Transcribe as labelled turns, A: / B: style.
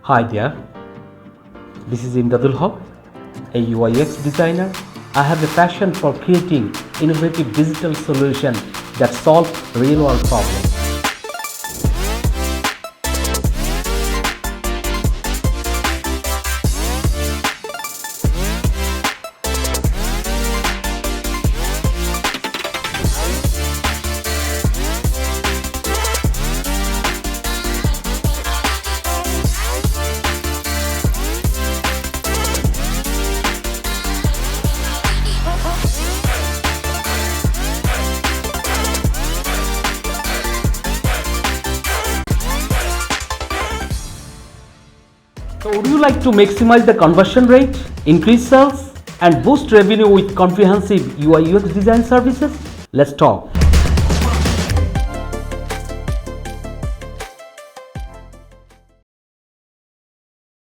A: Hi there, this is Imdadul Haq, a UI/UX designer. I have a passion for creating innovative digital solutions that solve real-world problems. So would you like to maximize the conversion rate, increase sales, and boost revenue with comprehensive UI/UX design services? Let's talk.